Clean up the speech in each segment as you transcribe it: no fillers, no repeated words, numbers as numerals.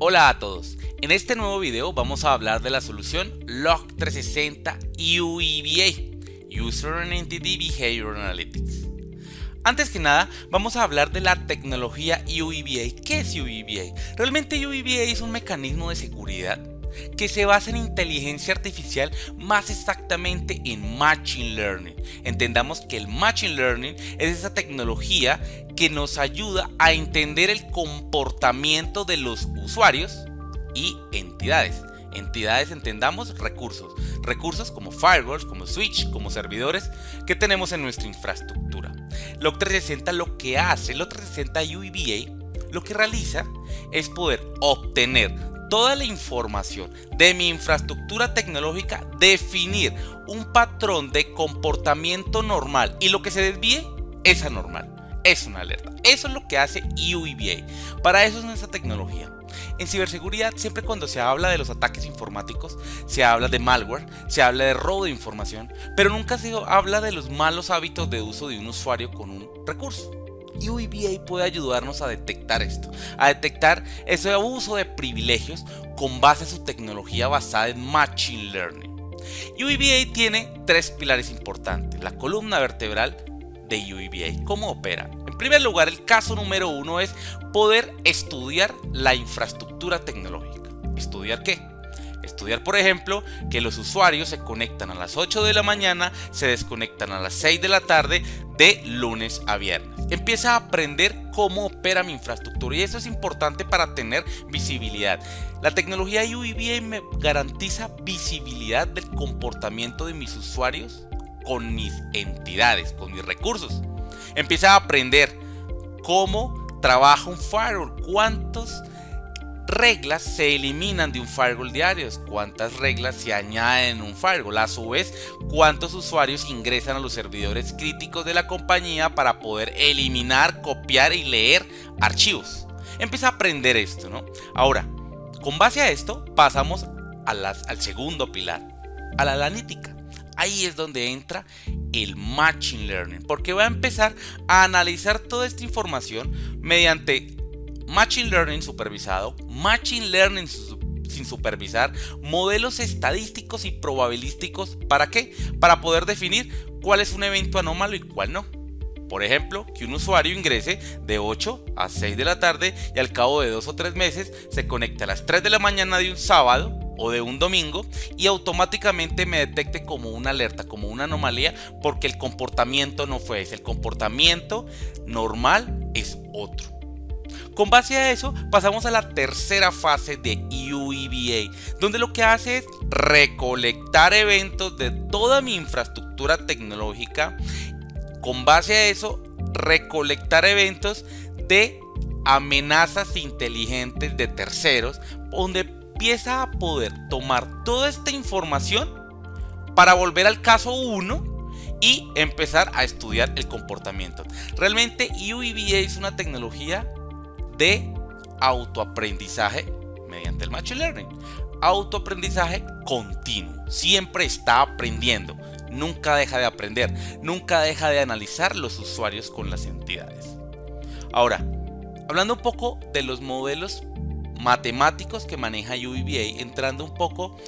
Hola a todos, en este nuevo video vamos a hablar de la solución Log360 UEBA, User and Entity Behavior Analytics. Antes que nada, vamos a hablar de la tecnología UEBA. ¿Qué es UEBA? Realmente UEBA es un mecanismo de seguridad que se basa en inteligencia artificial, más exactamente en Machine Learning. Entendamos que el Machine Learning es esa tecnología que nos ayuda a entender el comportamiento de los usuarios y entidades. Entidades, entendamos, recursos como firewalls, como switch, como servidores que tenemos en nuestra infraestructura. Log360 lo que hace, Log360 UEBA lo que realiza es poder obtener toda la información de mi infraestructura tecnológica, definir un patrón de comportamiento normal y lo que se desvíe es anormal, es una alerta. Eso es lo que hace UEBA. Para eso es nuestra tecnología. En ciberseguridad, siempre cuando se habla de los ataques informáticos, se habla de malware, se habla de robo de información, pero nunca se habla de los malos hábitos de uso de un usuario con un recurso. UEBA puede ayudarnos a detectar esto, a detectar ese abuso de privilegios con base a su tecnología basada en Machine Learning. UEBA tiene tres pilares importantes, la columna vertebral de UEBA. ¿Cómo opera? En primer lugar, el caso número uno es poder estudiar la infraestructura tecnológica. ¿Estudiar qué? Estudiar, por ejemplo, que los usuarios se conectan a las 8 de la mañana, se desconectan a las 6 de la tarde, de lunes a viernes. Empieza a aprender cómo opera mi infraestructura y eso es importante para tener visibilidad. La tecnología UEBA me garantiza visibilidad del comportamiento de mis usuarios con mis entidades, con mis recursos. Empieza a aprender cómo trabaja un firewall, cuántas reglas se eliminan de un firewall diario, cuántas reglas se añaden en un firewall, a su vez cuántos usuarios ingresan a los servidores críticos de la compañía para poder eliminar, copiar y leer archivos. Empieza a aprender esto, ¿no? Ahora, con base a esto pasamos al segundo pilar, a la analítica. Ahí es donde entra el Machine Learning, porque va a empezar a analizar toda esta información mediante Machine Learning supervisado, Machine Learning sin supervisar, modelos estadísticos y probabilísticos. ¿Para qué? Para poder definir cuál es un evento anómalo y cuál no. Por ejemplo, que un usuario ingrese de 8 a 6 de la tarde y al cabo de 2 o 3 meses se conecte a las 3 de la mañana de un sábado o de un domingo y automáticamente me detecte como una alerta, como una anomalía, porque el comportamiento no fue ese, el comportamiento normal es otro. Con base a eso pasamos a la tercera fase de UEBA, donde lo que hace es recolectar eventos de toda mi infraestructura tecnológica. Con base a eso, recolectar eventos de amenazas inteligentes de terceros, donde empieza a poder tomar toda esta información para volver al caso 1 y empezar a estudiar el comportamiento. Realmente UEBA es una tecnología de autoaprendizaje mediante el Machine Learning. Autoaprendizaje continuo, siempre está aprendiendo, nunca deja de aprender, nunca deja de analizar los usuarios con las entidades. Ahora, hablando un poco de los modelos matemáticos que maneja UEBA, entrando un poco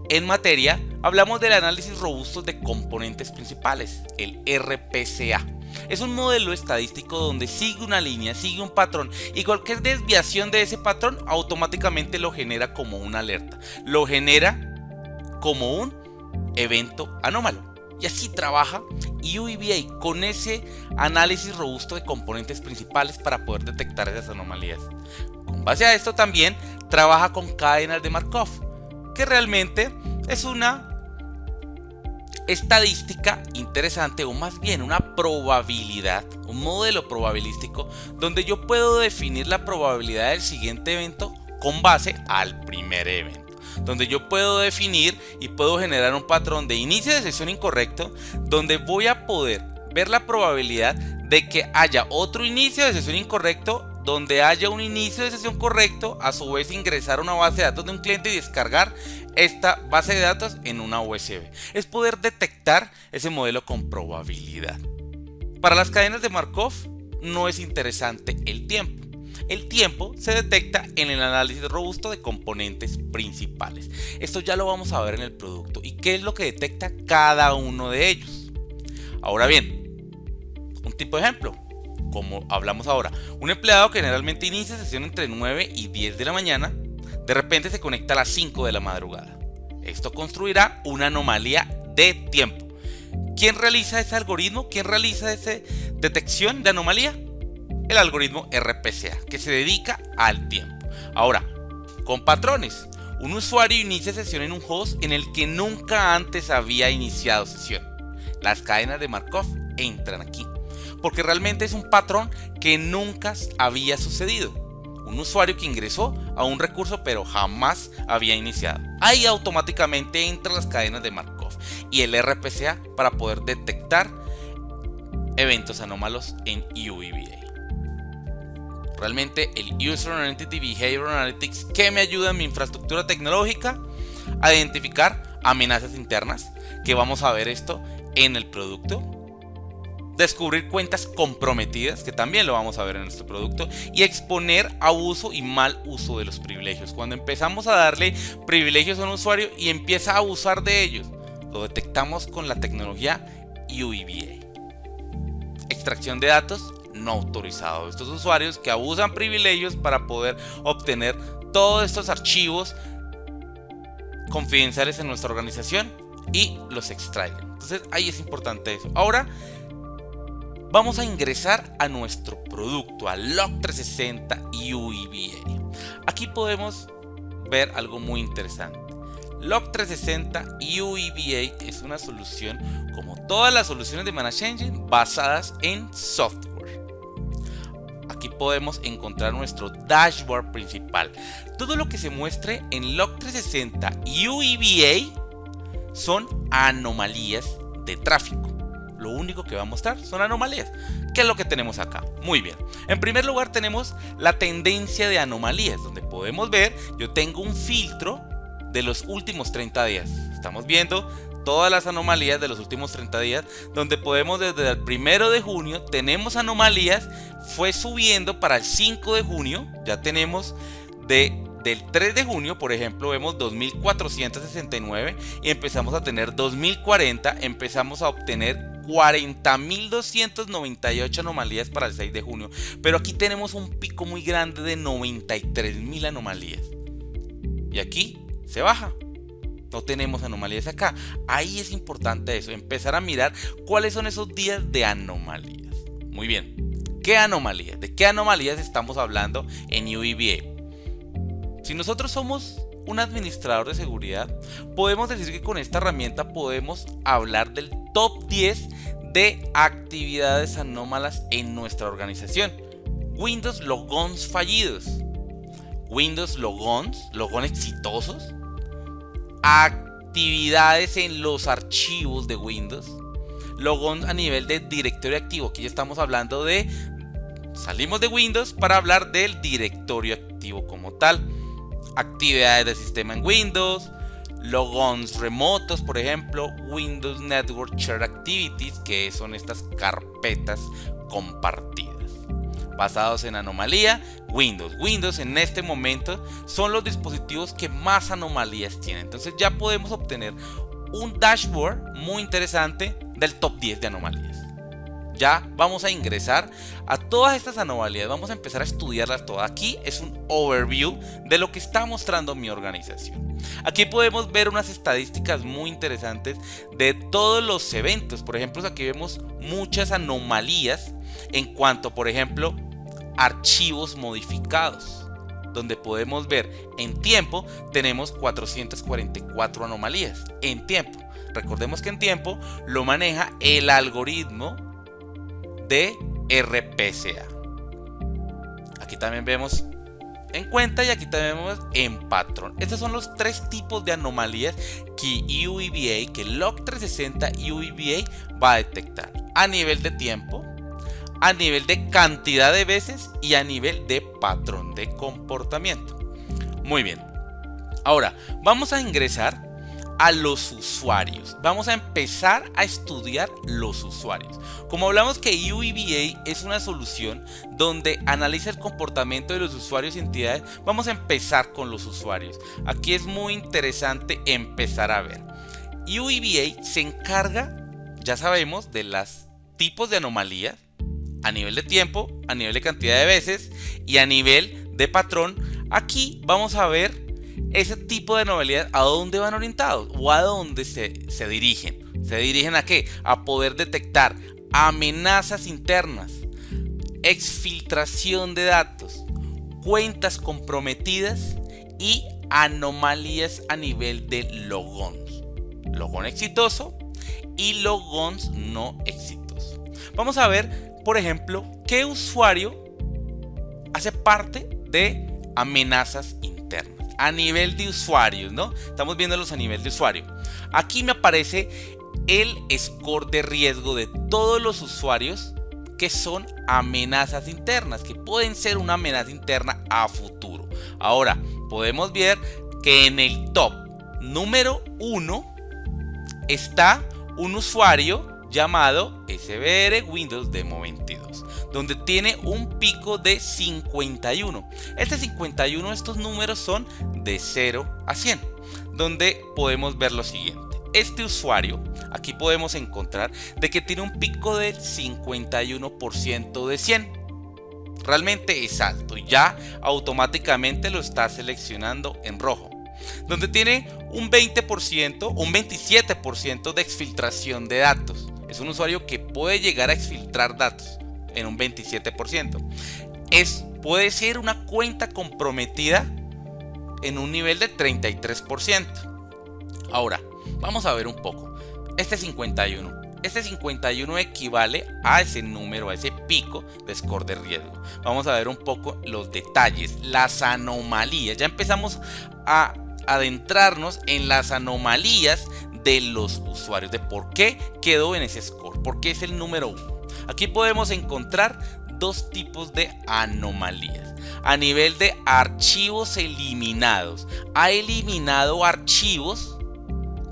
en materia, hablamos del análisis robusto de componentes principales, el RPCA. Es un modelo estadístico donde sigue una línea, sigue un patrón y cualquier desviación de ese patrón automáticamente lo genera como una alerta, lo genera como un evento anómalo. Y así trabaja UEBA con ese análisis robusto de componentes principales para poder detectar esas anomalías. Con base a esto también trabaja con cadenas de Markov, que realmente es una estadística interesante, o más bien una probabilidad, un modelo probabilístico donde yo puedo definir la probabilidad del siguiente evento con base al primer evento, donde yo puedo definir y puedo generar un patrón de inicio de sesión incorrecto, donde voy a poder ver la probabilidad de que haya otro inicio de sesión incorrecto, donde haya un inicio de sesión correcto, a su vez ingresar a una base de datos de un cliente y descargar esta base de datos en una USB. Es poder detectar ese modelo con probabilidad. Para las cadenas de Markov no es interesante el tiempo. El tiempo se detecta en el análisis robusto de componentes principales. Esto ya lo vamos a ver en el producto y qué es lo que detecta cada uno de ellos. Ahora bien, un tipo de ejemplo, como hablamos ahora, un empleado que generalmente inicia sesión entre 9 y 10 de la mañana, de repente se conecta a las 5 de la madrugada. Esto construirá una anomalía de tiempo. ¿Quién realiza ese algoritmo? ¿Quién realiza esa detección de anomalía? El algoritmo RPCA, que se dedica al tiempo. Ahora, con patrones. Un usuario inicia sesión en un host en el que nunca antes había iniciado sesión. Las cadenas de Markov entran aquí, porque realmente es un patrón que nunca había sucedido. Un usuario que ingresó a un recurso pero jamás había iniciado. Ahí automáticamente entran las cadenas de Markov y el RPCA para poder detectar eventos anómalos en UEBA. Realmente el User Entity Behavior Analytics que me ayuda en mi infraestructura tecnológica a identificar amenazas internas, que vamos a ver esto en el producto. Descubrir cuentas comprometidas, que también lo vamos a ver en nuestro producto, y exponer abuso y mal uso de los privilegios. Cuando empezamos a darle privilegios a un usuario y empieza a abusar de ellos, lo detectamos con la tecnología UEBA. Extracción de datos no autorizados. Estos usuarios que abusan privilegios para poder obtener todos estos archivos confidenciales en nuestra organización y los extraen. Entonces ahí es importante eso. Ahora vamos a ingresar a nuestro producto, a Log360 UEBA. Aquí podemos ver algo muy interesante. Log360 UEBA es una solución, como todas las soluciones de Managed Engine, basadas en software. Aquí podemos encontrar nuestro dashboard principal. Todo lo que se muestre en Log360 UEBA son anomalías de tráfico. Lo único que va a mostrar son anomalías. ¿Qué es lo que tenemos acá? Muy bien. En primer lugar tenemos la tendencia de anomalías, donde podemos ver, yo tengo un filtro de los últimos 30 días. Estamos viendo todas las anomalías de los últimos 30 días, donde podemos desde el 1 de junio tenemos anomalías, fue subiendo para el 5 de junio, ya tenemos del 3 de junio, por ejemplo, vemos 2469 y empezamos a tener 2040, empezamos a obtener 40.298 anomalías para el 6 de junio, pero aquí tenemos un pico muy grande de 93.000 anomalías y aquí se baja. No tenemos anomalías acá. Ahí es importante eso, empezar a mirar cuáles son esos días de anomalías. Muy bien, ¿qué anomalías? ¿De qué anomalías estamos hablando en UEBA? Si nosotros somos un administrador de seguridad, podemos decir que con esta herramienta podemos hablar del top 10 de actividades anómalas en nuestra organización. Windows logons fallidos, Windows logons exitosos, actividades en los archivos de Windows, logons a nivel de directorio activo. Aquí ya estamos hablando de, salimos de Windows para hablar del directorio activo como tal. Actividades del sistema en Windows, logons remotos, por ejemplo, Windows Network Share Activities, que son estas carpetas compartidas. Basados en anomalía, Windows en este momento son los dispositivos que más anomalías tienen. Entonces ya podemos obtener un dashboard muy interesante del top 10 de anomalías. Ya vamos a ingresar a todas estas anomalías, vamos a empezar a estudiarlas todas. Aquí es un overview de lo que está mostrando mi organización. Aquí podemos ver unas estadísticas muy interesantes de todos los eventos. Por ejemplo, aquí vemos muchas anomalías en cuanto, por ejemplo, archivos modificados, donde podemos ver en tiempo tenemos 444 anomalías en tiempo. Recordemos que en tiempo lo maneja el algoritmo de RPCA. Aquí también vemos en cuenta y aquí también vemos en patrón. Estos son los tres tipos de anomalías que UEBA, que Log360 UEBA va a detectar a nivel de tiempo, a nivel de cantidad de veces y a nivel de patrón de comportamiento. Muy bien. Ahora vamos a ingresar a los usuarios. Vamos a empezar a estudiar los usuarios. Como hablamos que UEBA es una solución donde analiza el comportamiento de los usuarios y entidades, vamos a empezar con los usuarios. Aquí es muy interesante empezar a ver. UEBA se encarga, ya sabemos, de los tipos de anomalías a nivel de tiempo, a nivel de cantidad de veces y a nivel de patrón. Aquí vamos a ver ese tipo de anomalías a dónde van orientados o a dónde se dirigen. ¿Se dirigen a qué? A poder detectar amenazas internas, exfiltración de datos, cuentas comprometidas y anomalías a nivel de logons. Logón exitoso y logons no exitosos. Vamos a ver, por ejemplo, qué usuario hace parte de amenazas internas a nivel de usuarios, ¿no? Estamos viéndolos a nivel de usuario. Aquí me aparece el score de riesgo de todos los usuarios que son amenazas internas, que pueden ser una amenaza interna a futuro. Ahora, podemos ver que en el top número 1 está un usuario llamado SBR Windows Demo 22, donde tiene un pico de 51. Este 51, estos números son de 0 a 100, donde podemos ver lo siguiente. Este usuario, aquí podemos encontrar de que tiene un pico del 51% de 100. Realmente es alto, ya automáticamente lo está seleccionando en rojo. Donde tiene un 20%, un 27% de exfiltración de datos. Es un usuario que puede llegar a exfiltrar datos en un 27%. Puede ser una cuenta comprometida en un nivel de 33%. Ahora, vamos a ver un poco. Este 51 equivale a ese número, a ese pico de score de riesgo. Vamos a ver un poco los detalles, las anomalías. Ya empezamos a adentrarnos en las anomalías de los usuarios, de por qué quedó en ese score, por qué es el número 1. Aquí podemos encontrar dos tipos de anomalías. A nivel de archivos eliminados, ha eliminado archivos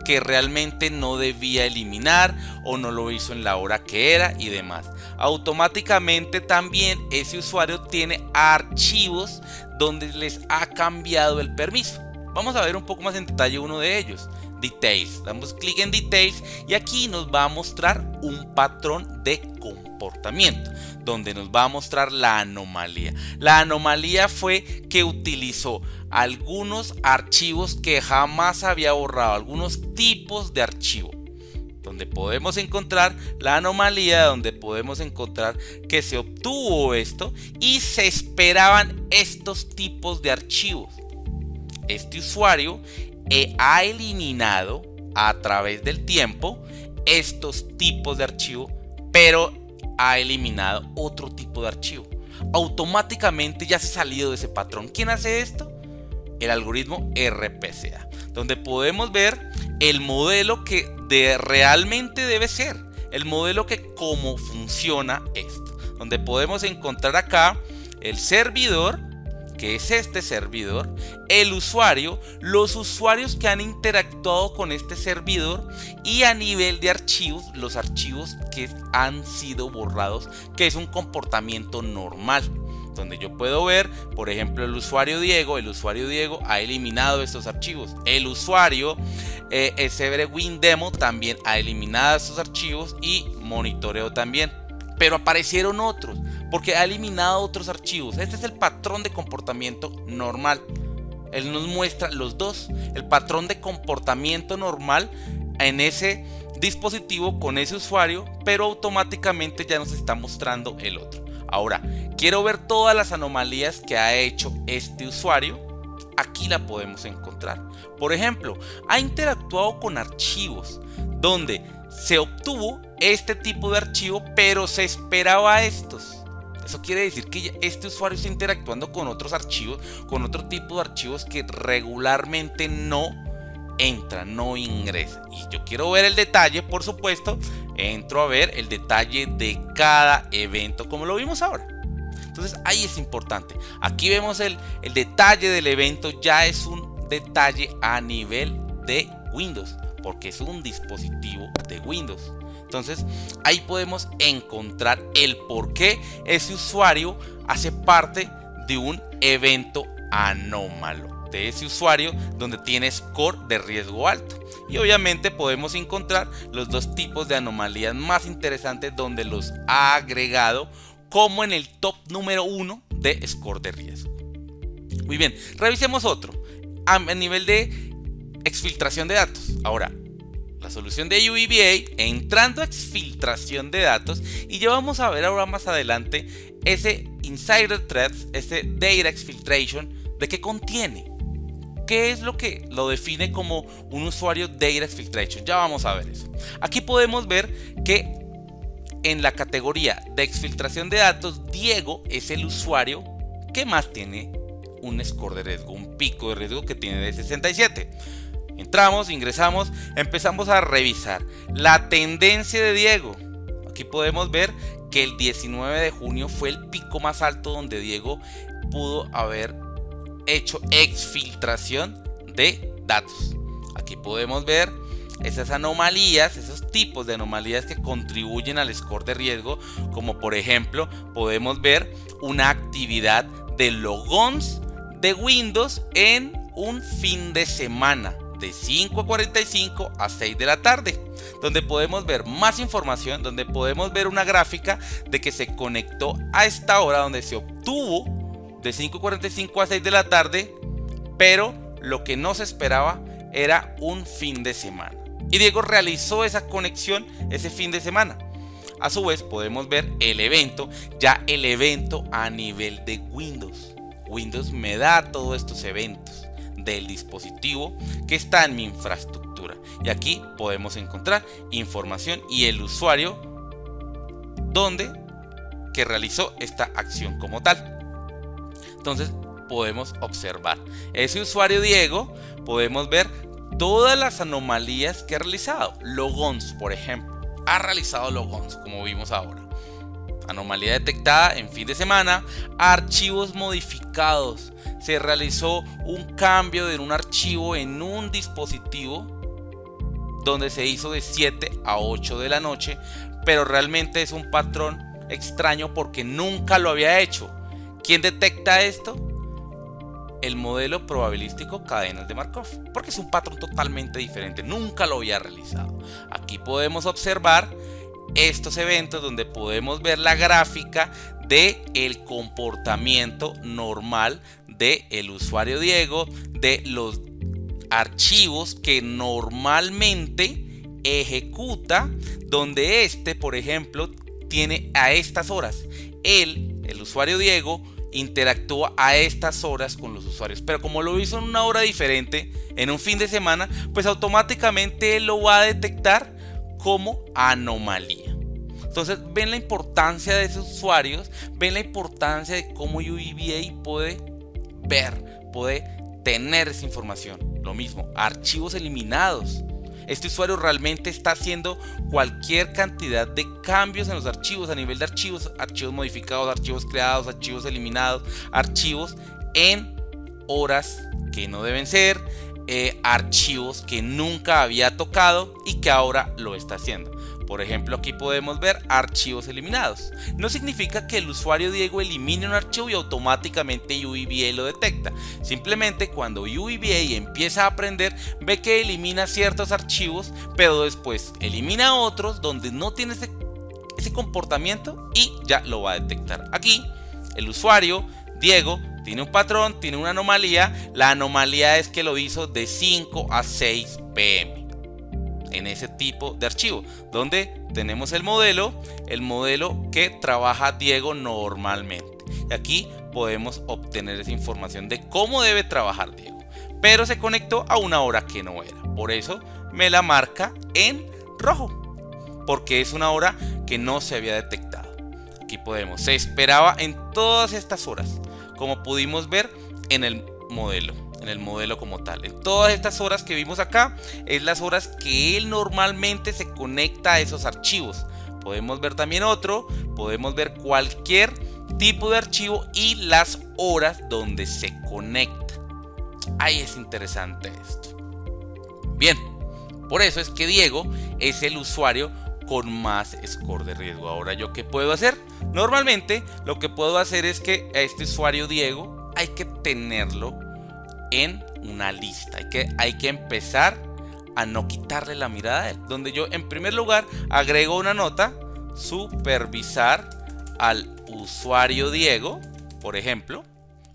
que realmente no debía eliminar o no lo hizo en la hora que era y demás. Automáticamente también ese usuario tiene archivos donde les ha cambiado el permiso. Vamos a ver un poco más en detalle uno de ellos. Details. Damos clic en Details y aquí nos va a mostrar un patrón de comportamiento donde nos va a mostrar la anomalía. La anomalía fue que utilizó algunos archivos que jamás había borrado, algunos tipos de archivo. Donde podemos encontrar la anomalía, donde podemos encontrar que se obtuvo esto y se esperaban estos tipos de archivos. Este usuario ha eliminado a través del tiempo estos tipos de archivo, pero ha eliminado otro tipo de archivo. Automáticamente ya se ha salido de ese patrón. ¿Quién hace esto? El algoritmo RPCA, donde podemos ver el modelo que realmente debe ser, el modelo que cómo funciona esto, donde podemos encontrar acá el servidor, que es este servidor, el usuario, los usuarios que han interactuado con este servidor y a nivel de archivos, los archivos que han sido borrados, que es un comportamiento normal. Donde yo puedo ver, por ejemplo, el usuario Diego ha eliminado estos archivos. El usuario SBR Win Demo también ha eliminado estos archivos y monitoreo también. Pero aparecieron otros, porque ha eliminado otros archivos. Este es el patrón de comportamiento normal. Él nos muestra los dos, el patrón de comportamiento normal en ese dispositivo con ese usuario, pero automáticamente ya nos está mostrando el otro. Ahora, quiero ver todas las anomalías que ha hecho este usuario. Aquí la podemos encontrar. Por ejemplo, ha interactuado con archivos donde se obtuvo este tipo de archivo, pero se esperaba estos. Eso quiere decir que este usuario está interactuando con otros archivos, con otro tipo de archivos que regularmente no entran, no ingresan. Y yo quiero ver el detalle, por supuesto. Entro a ver el detalle de cada evento, como lo vimos ahora. Entonces ahí es importante. Aquí vemos el detalle del evento, ya es un detalle a nivel de Windows, porque es un dispositivo de Windows. Entonces ahí podemos encontrar el por qué ese usuario hace parte de un evento anómalo, de ese usuario donde tiene score de riesgo alto. Y obviamente podemos encontrar los dos tipos de anomalías más interesantes donde los ha agregado como en el top número 1 de score de riesgo. Muy bien, revisemos otro a nivel de exfiltración de datos. Ahora, la solución de UEBA entrando a exfiltración de datos, y ya vamos a ver ahora más adelante ese insider threats, ese data exfiltration, de qué contiene, qué es lo que lo define como un usuario data exfiltration. Ya vamos a ver eso. Aquí podemos ver que en la categoría de exfiltración de datos, Diego es el usuario que más tiene un score de riesgo, un pico de riesgo que tiene de 67. Entramos, ingresamos, empezamos a revisar la tendencia de Diego. Aquí podemos ver que el 19 de junio fue el pico más alto donde Diego pudo haber hecho exfiltración de datos. Aquí podemos ver esas anomalías, esos tipos de anomalías que contribuyen al score de riesgo, como por ejemplo podemos ver una actividad de logons de Windows en un fin de semana de 5:45 a 6 de la tarde, donde podemos ver más información, donde podemos ver una gráfica de que se conectó a esta hora, donde se obtuvo de 5:45 a 6 de la tarde, pero lo que no se esperaba era un fin de semana. Y Diego realizó esa conexión ese fin de semana. A su vez podemos ver el evento, ya el evento a nivel de Windows. Windows me da todos estos eventos del dispositivo que está en mi infraestructura. Y aquí podemos encontrar información y el usuario donde que realizó esta acción como tal. Entonces podemos observar ese usuario Diego, podemos ver todas las anomalías que ha realizado. Logons, por ejemplo, ha realizado logons como vimos ahora. Anomalía detectada en fin de semana. Archivos modificados. Se realizó un cambio de un archivo en un dispositivo donde se hizo de 7 a 8 de la noche, pero realmente es un patrón extraño porque nunca lo había hecho. ¿Quién detecta esto? El modelo probabilístico cadenas de Markov, porque es un patrón totalmente diferente, nunca lo había realizado. Aquí podemos observar estos eventos donde podemos ver la gráfica de el comportamiento normal del usuario Diego, de los archivos que normalmente ejecuta, donde por ejemplo, tiene a estas horas. El usuario Diego interactúa a estas horas con los usuarios, pero como lo hizo en una hora diferente, en un fin de semana, pues automáticamente él lo va a detectar como anomalía. Entonces ven la importancia de esos usuarios, ven la importancia de cómo UEBA puede ver, puede tener esa información. Lo mismo, archivos eliminados. Este usuario realmente está haciendo cualquier cantidad de cambios en los archivos, a nivel de archivos, archivos modificados, archivos creados, archivos eliminados, archivos en horas que no deben ser, archivos que nunca había tocado y que ahora lo está haciendo. Por ejemplo, aquí podemos ver archivos eliminados. No significa que el usuario Diego elimine un archivo y automáticamente UEBA lo detecta. Simplemente cuando UEBA empieza a aprender, ve que elimina ciertos archivos, pero después elimina otros donde no tiene ese comportamiento y ya lo va a detectar. Aquí el usuario Diego tiene un patrón, tiene una anomalía. La anomalía es que lo hizo de 5 a 6 pm. En ese tipo de archivo, donde tenemos el modelo que trabaja Diego normalmente. Y aquí podemos obtener esa información de cómo debe trabajar Diego. Pero se conectó a una hora que no era. Por eso me la marca en rojo, porque es una hora que no se había detectado. Aquí se esperaba en todas estas horas, como pudimos ver en el modelo como tal. En todas estas horas que vimos acá es las horas que él normalmente se conecta a esos archivos. Podemos ver también podemos ver cualquier tipo de archivo y las horas donde se conecta. Ahí es interesante esto. Bien, Por eso es que Diego es el usuario con más score de riesgo. Ahora, ¿yo qué puedo hacer? Normalmente lo que puedo hacer es que a este usuario Diego hay que tenerlo en una lista. Hay que empezar a no quitarle la mirada a él. Donde yo en primer lugar agrego una nota: supervisar al usuario Diego, por ejemplo,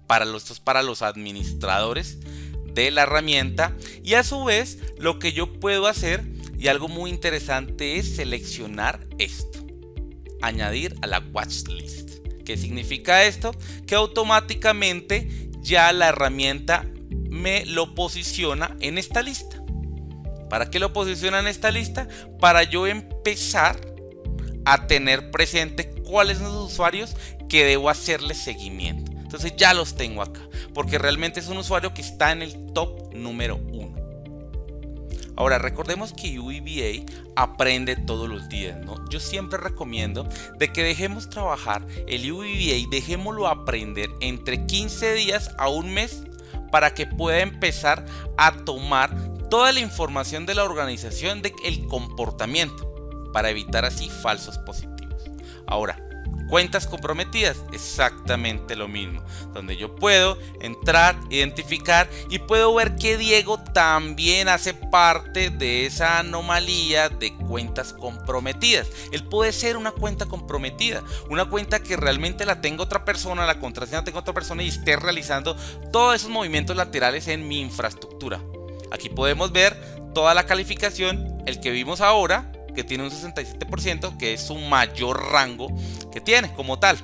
para los administradores de la herramienta. Y a su vez lo que yo puedo hacer, y algo muy interesante, es seleccionar esto: añadir a la watchlist. ¿Qué significa esto? Que automáticamente ya la herramienta me lo posiciona en esta lista. ¿Para qué lo posiciona en esta lista? Para yo empezar a tener presente cuáles son los usuarios que debo hacerle seguimiento. Entonces ya los tengo acá, porque realmente es un usuario que está en el top número 1. Ahora, recordemos que UEBA aprende todos los días, ¿no? Yo siempre recomiendo de que dejemos trabajar el UEBA, dejémoslo aprender entre 15 días a un mes, para que pueda empezar a tomar toda la información de la organización del comportamiento, para evitar así falsos positivos. Ahora, cuentas comprometidas, exactamente lo mismo, donde yo puedo entrar, identificar y puedo ver que Diego también hace parte de esa anomalía de cuentas comprometidas. Él puede ser una cuenta comprometida, una cuenta que realmente la tenga otra persona, la contraseña la tenga otra persona y esté realizando todos esos movimientos laterales en mi infraestructura. Aquí podemos ver toda la calificación, el que vimos ahora, que tiene un 67%, que es su mayor rango que tiene como tal.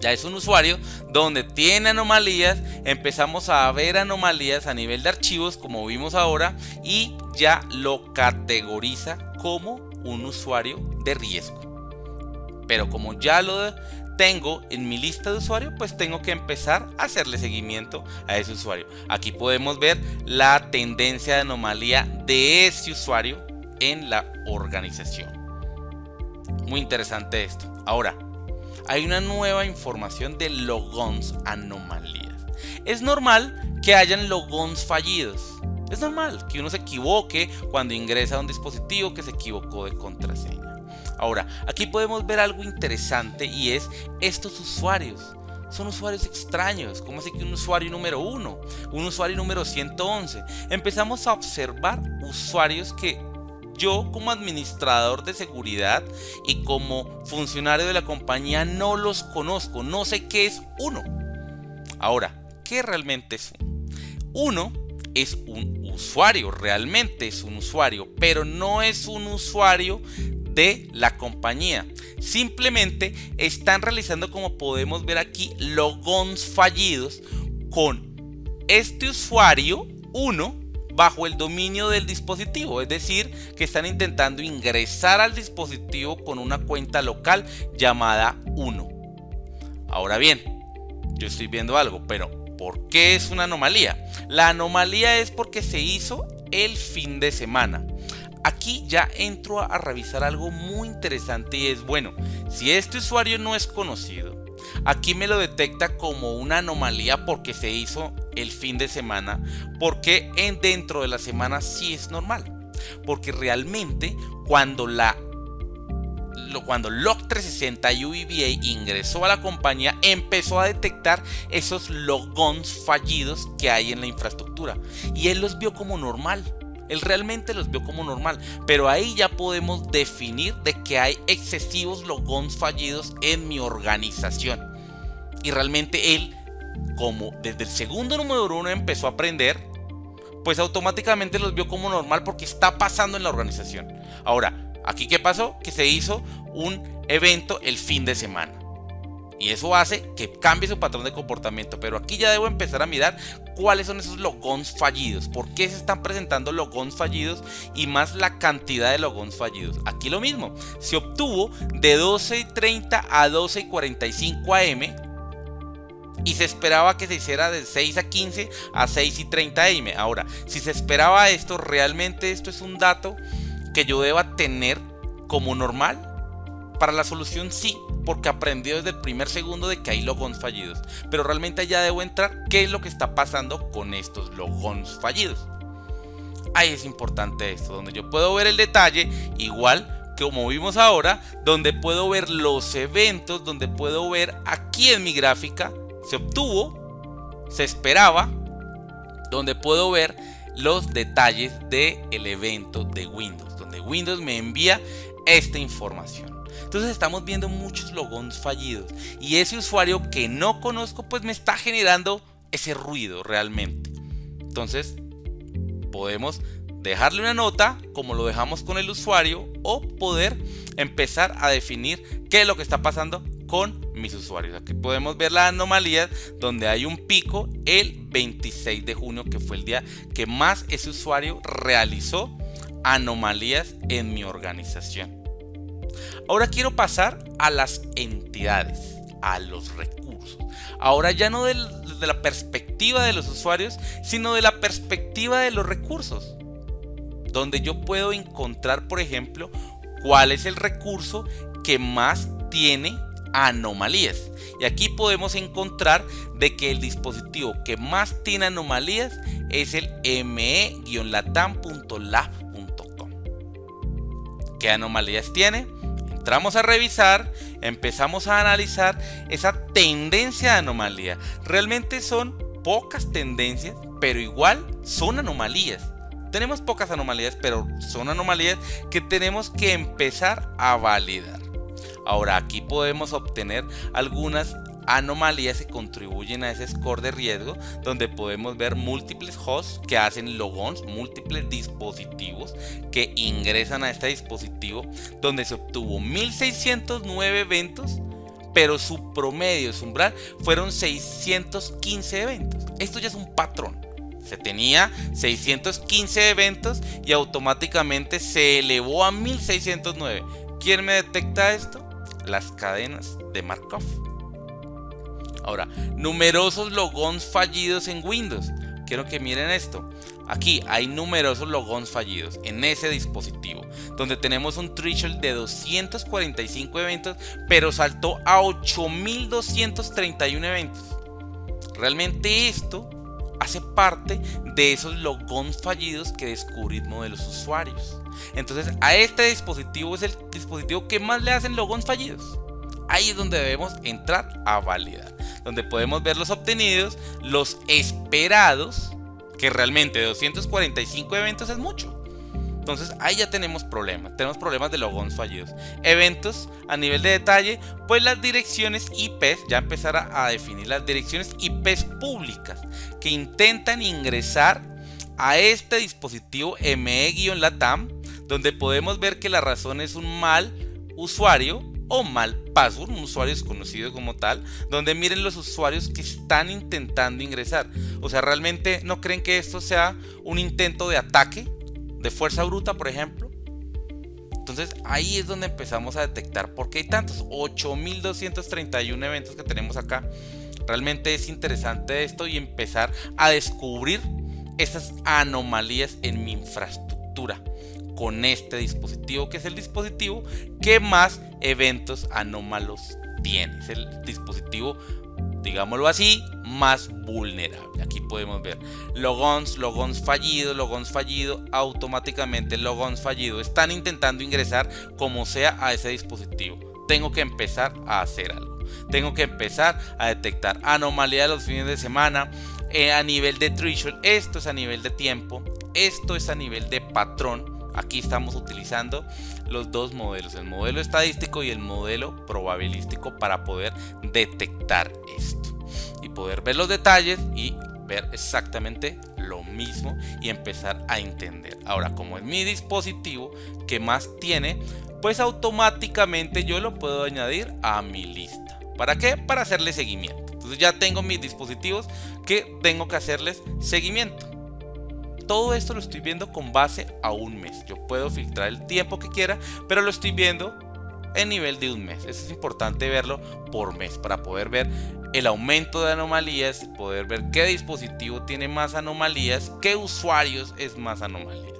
Ya es un usuario donde tiene anomalías, empezamos a ver anomalías a nivel de archivos, como vimos ahora, y ya lo categoriza como un usuario de riesgo. Pero como ya lo tengo en mi lista de usuarios, pues tengo que empezar a hacerle seguimiento a ese usuario. Aquí podemos ver la tendencia de anomalía de ese usuario en la organización. Muy interesante esto. Ahora, hay una nueva información de logons anomalías. Es normal que hayan logons fallidos. Es normal que uno se equivoque cuando ingresa a un dispositivo, que se equivocó de contraseña. Ahora, aquí podemos ver algo interesante, y es estos usuarios. Son usuarios extraños. ¿Cómo así que un usuario número 1? Un usuario número 111. Empezamos a observar usuarios que yo, como administrador de seguridad y como funcionario de la compañía, no los conozco, no sé qué es uno. Ahora, ¿qué realmente es uno? Uno es un usuario, realmente es un usuario, pero no es un usuario de la compañía. Simplemente están realizando, como podemos ver aquí, logons fallidos con este usuario 1 bajo el dominio del dispositivo, es decir, que están intentando ingresar al dispositivo con una cuenta local llamada 1. Ahora bien, yo estoy viendo algo, pero ¿por qué es una anomalía? La anomalía es porque se hizo el fin de semana. Aquí ya entro a revisar algo muy interesante, y es, bueno, si este usuario no es conocido, aquí me lo detecta como una anomalía porque se hizo el fin de semana, porque dentro de la semana sí es normal. Porque realmente cuando Log360 UEBA ingresó a la compañía, empezó a detectar esos logons fallidos que hay en la infraestructura, y él los vio como normal. Él realmente los vio como normal, pero ahí ya podemos definir de que hay excesivos logons fallidos en mi organización. Y realmente él, como desde el segundo número 1 empezó a aprender, pues automáticamente los vio como normal porque está pasando en la organización. Ahora, aquí ¿qué pasó? Que se hizo un evento el fin de semana, y eso hace que cambie su patrón de comportamiento. Pero aquí ya debo empezar a mirar cuáles son esos logons fallidos, por qué se están presentando logons fallidos, y más la cantidad de logons fallidos. Aquí lo mismo, se obtuvo de 12:30 a 12:45 am, y se esperaba que se hiciera de 6 a 15 a 6:30 am. Ahora, si se esperaba esto, realmente esto es un dato que yo deba tener como normal. Para la solución sí, porque aprendió desde el primer segundo de que hay logons fallidos, pero realmente ya debo entrar qué es lo que está pasando con estos logons fallidos. ahí es importante esto, donde yo puedo ver el detalle, igual que como vimos ahora, donde puedo ver los eventos, donde puedo ver aquí en mi gráfica, se obtuvo, se esperaba, donde puedo ver los detalles del evento de Windows, donde Windows me envía esta información. Entonces estamos viendo muchos logons fallidos y ese usuario que no conozco pues me está generando ese ruido realmente. Entonces podemos dejarle una nota como lo dejamos con el usuario o poder empezar a definir qué es lo que está pasando con mis usuarios. Aquí podemos ver las anomalías donde hay un pico el 26 de junio, que fue el día que más ese usuario realizó anomalías en mi organización. Ahora quiero pasar a las entidades, a los recursos. Ahora ya no de la perspectiva de los usuarios, sino de la perspectiva de los recursos, donde yo puedo encontrar, por ejemplo, cuál es el recurso que más tiene anomalías. Y aquí podemos encontrar de que el dispositivo que más tiene anomalías es el me-latam.lab.com. ¿Qué anomalías tiene? Entramos a revisar, empezamos a analizar esa tendencia de anomalía. Realmente son pocas tendencias, pero igual son anomalías. Tenemos pocas anomalías, pero son anomalías que tenemos que empezar a validar. Ahora aquí podemos obtener algunas anomalías que contribuyen a ese score de riesgo, donde podemos ver múltiples hosts que hacen logons, múltiples dispositivos que ingresan a este dispositivo, donde se obtuvo 1609 eventos, pero su promedio, su umbral, fueron 615 eventos. Esto ya es un patrón. Se tenía 615 eventos y automáticamente se elevó a 1609. ¿Quién me detecta esto? Las cadenas de Markov. Ahora, numerosos logons fallidos en Windows. Quiero que miren esto. Aquí hay numerosos logons fallidos en ese dispositivo, donde tenemos un threshold de 245 eventos, pero saltó a 8231 eventos. Realmente esto hace parte de esos logons fallidos que descubrimos de los usuarios. Entonces a este dispositivo es el dispositivo que más le hacen logons fallidos. Ahí es donde debemos entrar a validar, donde podemos ver los obtenidos, los esperados, que realmente 245 eventos es mucho. Entonces ahí ya tenemos problemas de logons fallidos. Eventos a nivel de detalle, pues las direcciones IPs, ya empezar a definir las direcciones IPs públicas que intentan ingresar a este dispositivo ME-Latam, donde podemos ver que la razón es un mal usuario o mal password, un usuario desconocido como tal, donde miren los usuarios que están intentando ingresar. O sea, ¿realmente no creen que esto sea un intento de ataque de fuerza bruta, por ejemplo? Entonces ahí es donde empezamos a detectar por qué hay tantos 8231 eventos que tenemos acá. Realmente es interesante esto y empezar a descubrir estas anomalías en mi infraestructura con este dispositivo, que es el dispositivo que más eventos anómalos tiene. Es el dispositivo, digámoslo así, más vulnerable. Aquí podemos ver logons fallido, automáticamente logons fallido. Están intentando ingresar como sea a ese dispositivo. Tengo que empezar a hacer algo. Tengo que empezar a detectar anomalías de los fines de semana a nivel de threshold. Esto es a nivel de tiempo. Esto es a nivel de patrón. Aquí estamos utilizando los dos modelos, el modelo estadístico y el modelo probabilístico, para poder detectar esto y poder ver los detalles y ver exactamente lo mismo y empezar a entender. Ahora, como es mi dispositivo que más tiene, pues automáticamente yo lo puedo añadir a mi lista. ¿Para qué? Para hacerle seguimiento. Entonces ya tengo mis dispositivos que tengo que hacerles seguimiento. Todo esto lo estoy viendo con base a un mes. Yo puedo filtrar el tiempo que quiera, pero lo estoy viendo en nivel de un mes. Eso es importante verlo por mes para poder ver el aumento de anomalías, poder ver qué dispositivo tiene más anomalías, qué usuarios es más anomalía.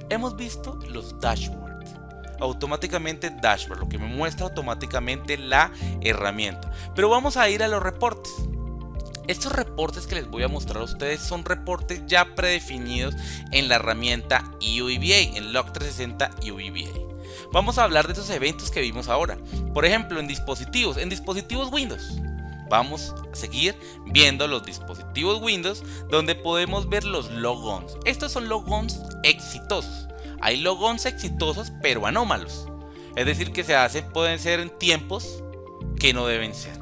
Hemos visto los dashboards. Automáticamente dashboard, lo que me muestra automáticamente la herramienta. Pero vamos a ir a los reportes. Estos reportes que les voy a mostrar a ustedes son reportes ya predefinidos en la herramienta UEBA, en Log360 UEBA. Vamos a hablar de esos eventos que vimos ahora. Por ejemplo, en dispositivos Windows. Vamos a seguir viendo los dispositivos Windows donde podemos ver los logons. Estos son logons exitosos. Hay logons exitosos pero anómalos. Es decir, que pueden ser en tiempos que no deben ser.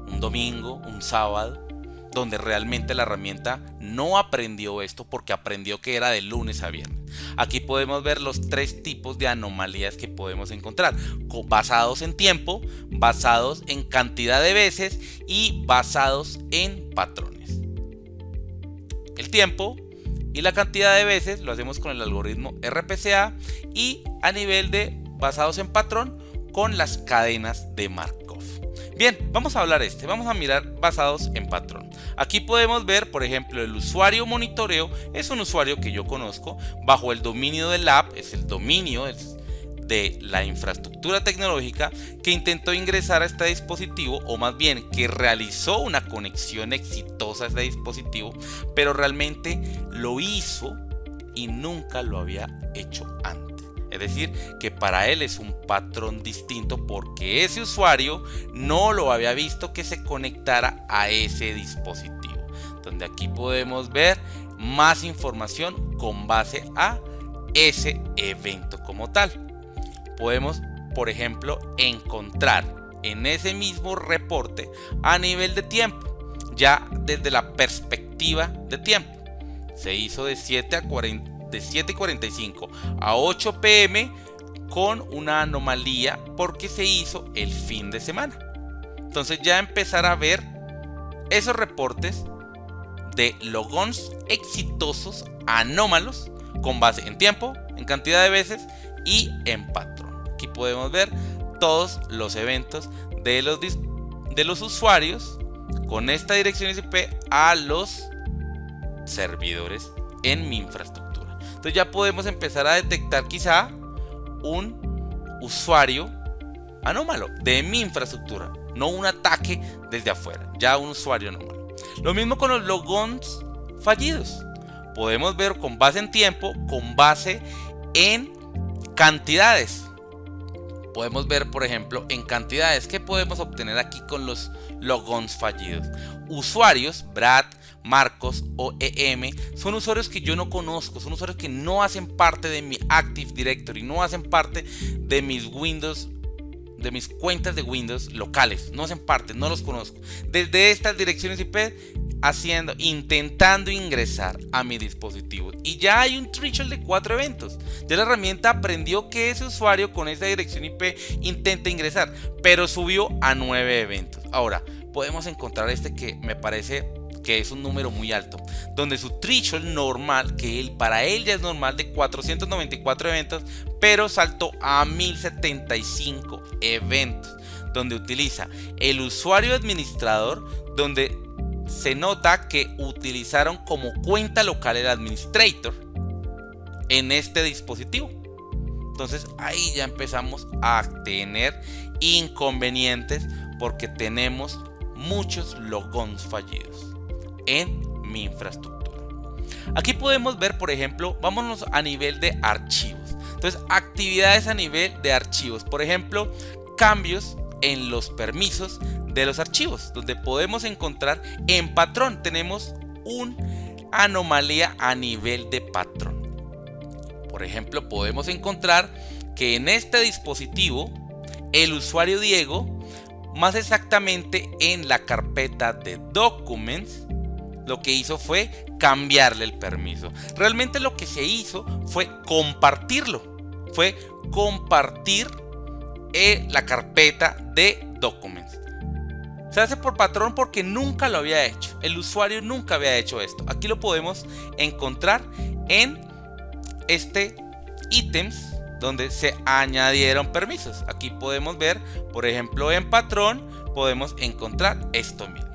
Un domingo, un sábado, donde realmente la herramienta no aprendió esto porque aprendió que era de lunes a viernes. Aquí podemos ver los 3 tipos de anomalías que podemos encontrar, basados en tiempo, basados en cantidad de veces y basados en patrones. El tiempo y la cantidad de veces lo hacemos con el algoritmo RPCA y a nivel de basados en patrón con las cadenas de Markov. Bien, vamos a mirar basados en patrón. Aquí podemos ver, por ejemplo, el usuario monitoreo es un usuario que yo conozco bajo el dominio del app, es el dominio de la infraestructura tecnológica que intentó ingresar a este dispositivo, o más bien que realizó una conexión exitosa a este dispositivo, pero realmente lo hizo y nunca lo había hecho antes. Es decir, que para él es un patrón distinto porque ese usuario no lo había visto que se conectara a ese dispositivo. Donde aquí podemos ver más información con base a ese evento como tal. Podemos, por ejemplo, encontrar en ese mismo reporte a nivel de tiempo, ya desde la perspectiva de tiempo. Se hizo de 7:45 a 8 p.m. con una anomalía porque se hizo el fin de semana. Entonces ya empezar a ver esos reportes de logons exitosos anómalos con base en tiempo, en cantidad de veces y en patrón. Aquí podemos ver todos los eventos de los usuarios con esta dirección IP a los servidores en mi infraestructura. Entonces ya podemos empezar a detectar quizá un usuario anómalo de mi infraestructura, no un ataque desde afuera, ya un usuario anómalo. Lo mismo con los logons fallidos. Podemos ver con base en tiempo, con base en cantidades. Podemos ver, por ejemplo, en cantidades que podemos obtener aquí con los logons fallidos. Usuarios, Brad, Marcos o EM, son usuarios que yo no conozco, son usuarios que no hacen parte de mi Active Directory, no hacen parte de mis Windows, de mis cuentas de Windows locales, no hacen parte, no los conozco. Desde estas direcciones IP intentando ingresar a mi dispositivo y ya hay un threshold de 4 eventos. Ya la herramienta aprendió que ese usuario con esa dirección IP intenta ingresar, pero subió a 9 eventos. Ahora podemos encontrar este que me parece que es un número muy alto, donde su threshold normal, para él ya es normal, de 494 eventos, pero saltó a 1075 eventos, donde utiliza el usuario administrador, donde se nota que utilizaron como cuenta local el administrator en este dispositivo. Entonces ahí ya empezamos a tener inconvenientes porque tenemos muchos logons fallidos en mi infraestructura. Aquí podemos ver, por ejemplo, vámonos a nivel de archivos. Entonces, actividades a nivel de archivos. Por ejemplo, cambios en los permisos de los archivos, donde podemos encontrar en patrón. Tenemos una anomalía a nivel de patrón. Por ejemplo, podemos encontrar que en este dispositivo, el usuario Diego, más exactamente en la carpeta de Documents, lo que hizo fue cambiarle el permiso. Realmente lo que se hizo fue compartirlo. Fue compartir la carpeta de Documents. Se hace por patrón porque nunca lo había hecho. El usuario nunca había hecho esto. Aquí lo podemos encontrar en este ítems donde se añadieron permisos. Aquí podemos ver, por ejemplo, en patrón podemos encontrar esto mismo,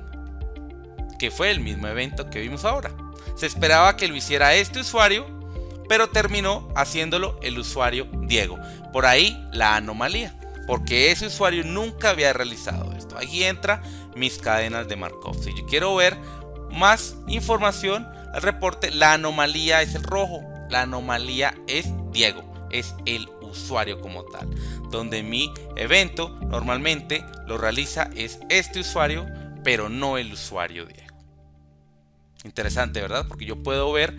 que fue el mismo evento que vimos ahora. Se esperaba que lo hiciera este usuario, pero terminó haciéndolo el usuario Diego. Por ahí la anomalía. porque ese usuario nunca había realizado esto. Aquí entra mis cadenas de Markov. Si yo quiero ver más información al reporte, la anomalía es el rojo, la anomalía es Diego, es el usuario como tal, donde mi evento normalmente lo realiza es este usuario, pero no el usuario Diego. Interesante, ¿verdad? Porque yo puedo ver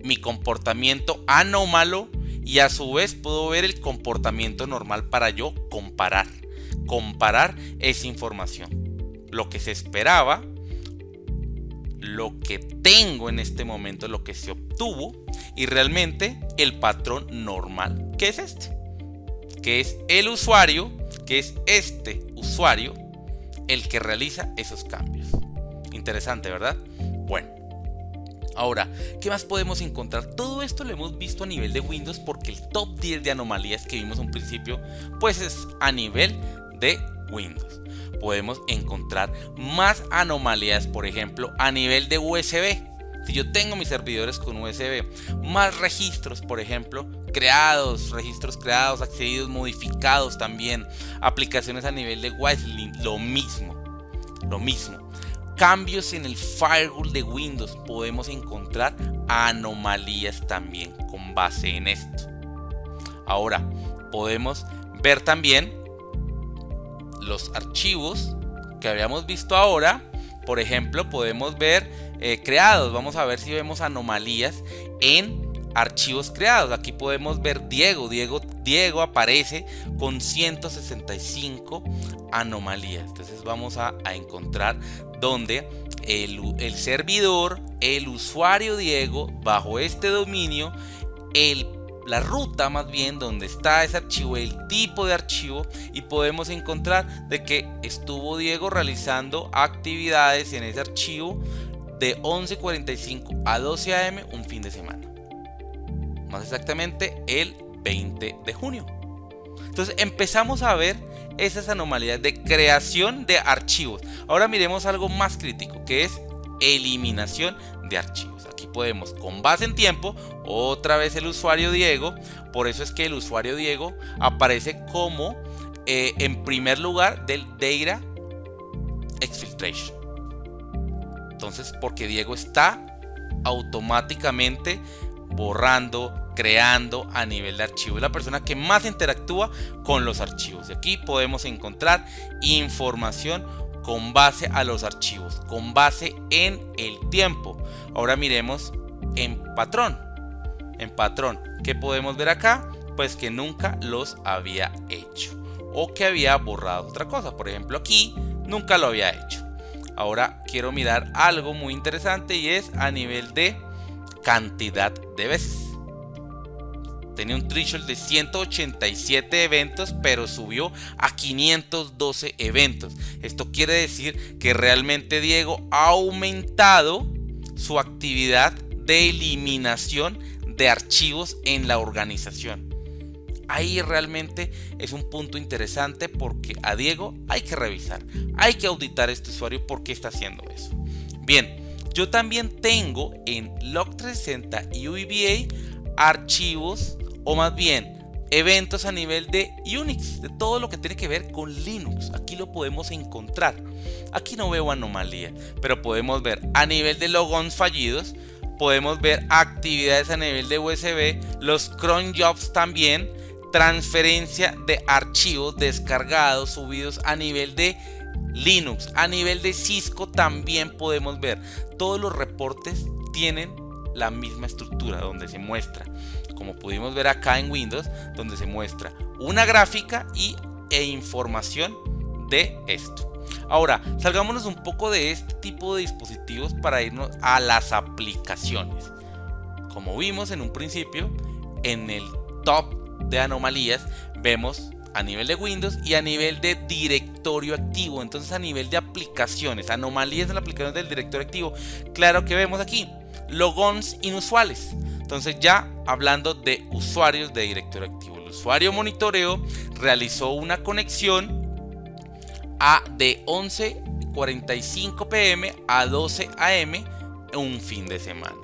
mi comportamiento anómalo y a su vez puedo ver el comportamiento normal para yo comparar esa información, lo que se esperaba, lo que tengo en este momento, lo que se obtuvo y realmente el patrón normal, que es este, que es el usuario, que es este usuario el que realiza esos cambios. Interesante, ¿verdad? Bueno, ahora, ¿qué más podemos encontrar? Todo esto lo hemos visto a nivel de Windows porque el top 10 de anomalías que vimos en un principio pues es a nivel de Windows. Podemos encontrar más anomalías, por ejemplo, a nivel de USB. Si yo tengo mis servidores con USB, más registros, por ejemplo, registros creados, accedidos, modificados también. Aplicaciones a nivel de Wi-Fi, lo mismo. Cambios en el firewall de Windows, podemos encontrar anomalías también con base en esto. Ahora, podemos ver también los archivos que habíamos visto ahora. Por ejemplo, podemos ver creados. Vamos a ver si vemos anomalías en archivos creados. Aquí podemos ver Diego aparece con 165 anomalías. Entonces vamos a encontrar donde el servidor, el usuario Diego, bajo este dominio, la ruta más bien donde está ese archivo, el tipo de archivo, y podemos encontrar de que estuvo Diego realizando actividades en ese archivo de 11:45 a 12 am un fin de semana, más exactamente el 20 de junio. Entonces empezamos a ver esas anomalías de creación de archivos. Ahora miremos algo más crítico, que es eliminación de archivos. Aquí podemos, con base en tiempo, otra vez el usuario Diego. Por eso es que el usuario Diego aparece como en primer lugar del Data Exfiltration. Entonces, porque Diego está automáticamente borrando, creando a nivel de archivo. Es la persona que más interactúa con los archivos. Y aquí podemos encontrar información con base a los archivos, con base en el tiempo. Ahora miremos en patrón. En patrón, ¿qué podemos ver acá? Pues que nunca los había hecho o que había borrado otra cosa. Por ejemplo, aquí nunca lo había hecho. Ahora quiero mirar algo muy interesante y es a nivel de cantidad de veces. Tenía un threshold de 187 eventos, pero subió a 512 eventos. Esto quiere decir que realmente Diego ha aumentado su actividad de eliminación de archivos en la organización. Ahí realmente es un punto interesante porque a Diego hay que revisar, hay que auditar a este usuario por qué está haciendo eso. Bien, yo también tengo en Log360 y UEBA archivos, o más bien eventos a nivel de Unix, de todo lo que tiene que ver con Linux. Aquí lo podemos encontrar. Aquí no veo anomalía, pero podemos ver a nivel de logons fallidos, podemos ver actividades a nivel de USB, los cron jobs también, transferencia de archivos descargados, subidos a nivel de Linux, a nivel de Cisco también podemos ver. Todos los reportes tienen la misma estructura, donde se muestra, como pudimos ver acá en Windows, donde se muestra una gráfica e información de esto. Ahora, salgámonos un poco de este tipo de dispositivos para irnos a las aplicaciones. Como vimos en un principio, en el top de anomalías vemos a nivel de Windows y a nivel de directorio activo. Entonces, a nivel de aplicaciones, anomalías en la aplicación del directorio activo, claro que vemos aquí logons inusuales. Entonces, ya hablando de usuarios de directorio activo, el usuario monitoreo realizó una conexión de 11:45 pm a 12 am un fin de semana.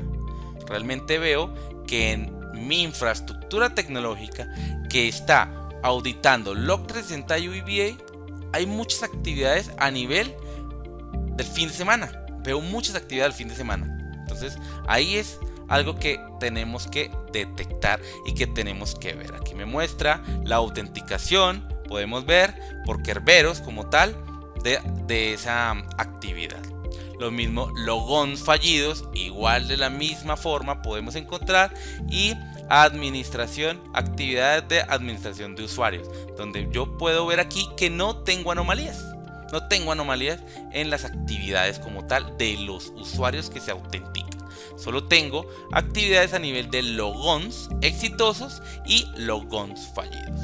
Realmente veo que en mi infraestructura tecnológica, que está auditando Log360 y UEBA, hay muchas actividades a nivel del fin de semana. Veo muchas actividades del fin de semana. Entonces ahí es algo que tenemos que detectar y que tenemos que ver. Aquí me muestra la autenticación. Podemos ver por Kerberos como tal de esa actividad. Lo mismo, logons fallidos, igual de la misma forma podemos encontrar. Y administración, actividades de administración de usuarios, donde yo puedo ver aquí que no tengo anomalías. No tengo anomalías en las actividades como tal de los usuarios que se autentican. Solo tengo actividades a nivel de logons exitosos y logons fallidos.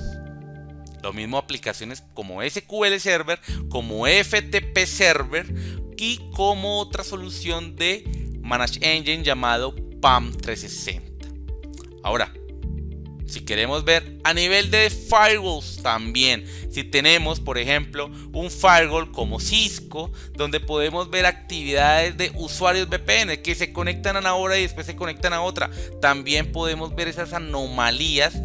Lo mismo aplicaciones como SQL Server, como FTP Server y como otra solución de Managed Engine llamado PAM360. Ahora, si queremos ver a nivel de firewalls también, si tenemos por ejemplo un firewall como Cisco, donde podemos ver actividades de usuarios VPN que se conectan a una hora y después se conectan a otra, también podemos ver esas anomalías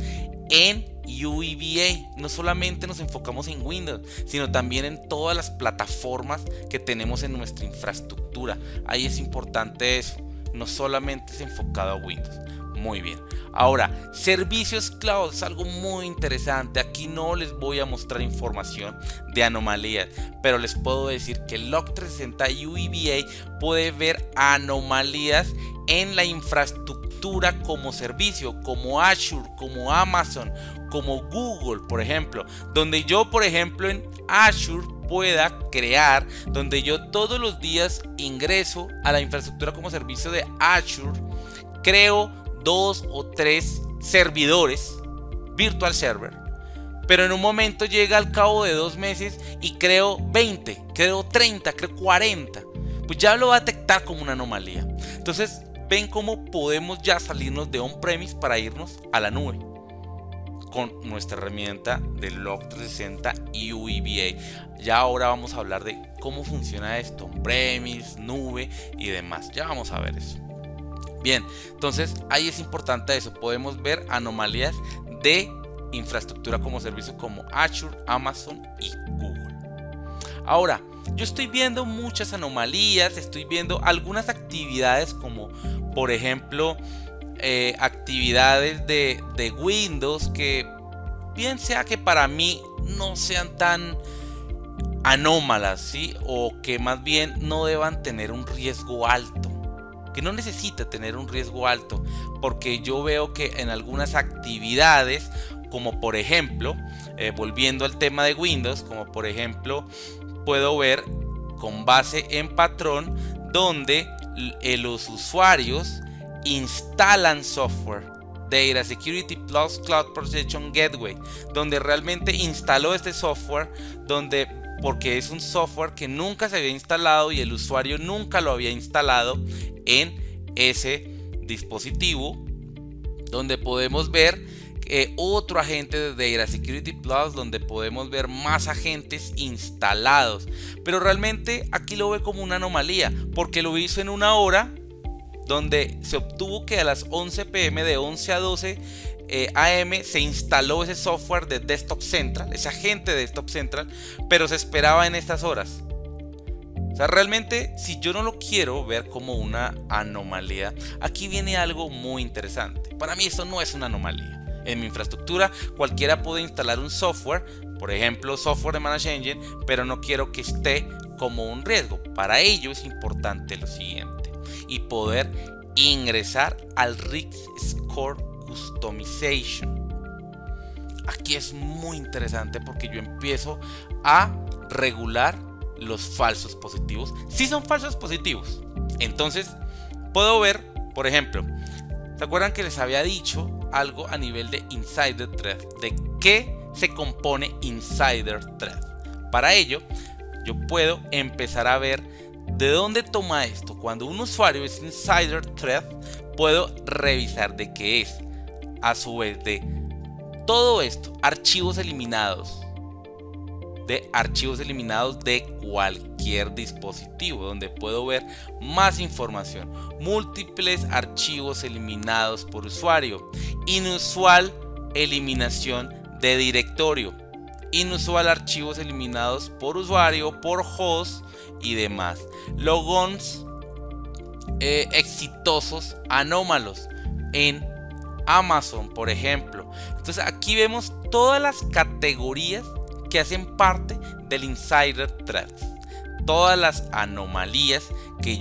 en UEBA. No solamente nos enfocamos en Windows, sino también en todas las plataformas que tenemos en nuestra infraestructura. Ahí es importante eso, no solamente es enfocado a Windows. Muy bien. Ahora, servicios cloud es algo muy interesante. Aquí no les voy a mostrar información de anomalías, pero les puedo decir que Log360 y UEBA puede ver anomalías en la infraestructura como servicio, como Azure, como Amazon, como Google, por ejemplo, donde yo, por ejemplo, en Azure pueda crear, donde yo todos los días ingreso a la infraestructura como servicio de Azure, creo 2 o 3 servidores virtual server, pero en un momento llega al cabo de 2 meses y creo 20, creo 30, creo 40, pues ya lo va a detectar como una anomalía. Entonces ven cómo podemos ya salirnos de on-premise para irnos a la nube con nuestra herramienta de Log360 y UEBA. Ya ahora vamos a hablar de cómo funciona esto, on-premise, nube y demás. Ya vamos a ver eso. Bien, entonces ahí es importante eso. Podemos ver anomalías de infraestructura como servicio como Azure, Amazon y Google. Ahora, yo estoy viendo muchas anomalías, estoy viendo algunas actividades como por ejemplo actividades de Windows que bien sea que para mí no sean tan anómalas, ¿sí? O que más bien no deban tener un riesgo alto, que no necesita tener un riesgo alto, porque yo veo que en algunas actividades como por ejemplo volviendo al tema de Windows, como por ejemplo puedo ver con base en patrón donde los usuarios instalan software, Data Security Plus Cloud Protection Gateway, donde realmente instaló este software, porque es un software que nunca se había instalado y el usuario nunca lo había instalado en ese dispositivo, donde podemos ver otro agente de Data Security Plus, donde podemos ver más agentes instalados, pero realmente aquí lo ve como una anomalía porque lo hizo en una hora, donde se obtuvo que a las 11 p.m. de 11 a 12 AM se instaló ese software de Desktop Central, ese agente de Desktop Central, pero se esperaba en estas horas. O sea, realmente si yo no lo quiero ver como una anomalía, aquí viene algo muy interesante. Para mí esto no es una anomalía. En mi infraestructura cualquiera puede instalar un software, por ejemplo software de Managed Engine, pero no quiero que esté como un riesgo. Para ello es importante lo siguiente: y poder ingresar al Risk Score Customization. Aquí es muy interesante porque yo empiezo a regular los falsos positivos. Si son falsos positivos, entonces puedo ver, por ejemplo, ¿se acuerdan que les había dicho algo a nivel de Insider Threat? ¿De qué se compone Insider Threat? Para ello, yo puedo empezar a ver de dónde toma esto. Cuando un usuario es Insider Threat, puedo revisar de qué es. A su vez de todo esto, archivos eliminados. De archivos eliminados de cualquier dispositivo, donde puedo ver más información. Múltiples archivos eliminados por usuario. Inusual eliminación de directorio, inusual archivos eliminados por usuario, por host y demás. Logons exitosos anómalos en Amazon, por ejemplo. Entonces aquí vemos todas las categorías que hacen parte del Insider Threads, todas las anomalías que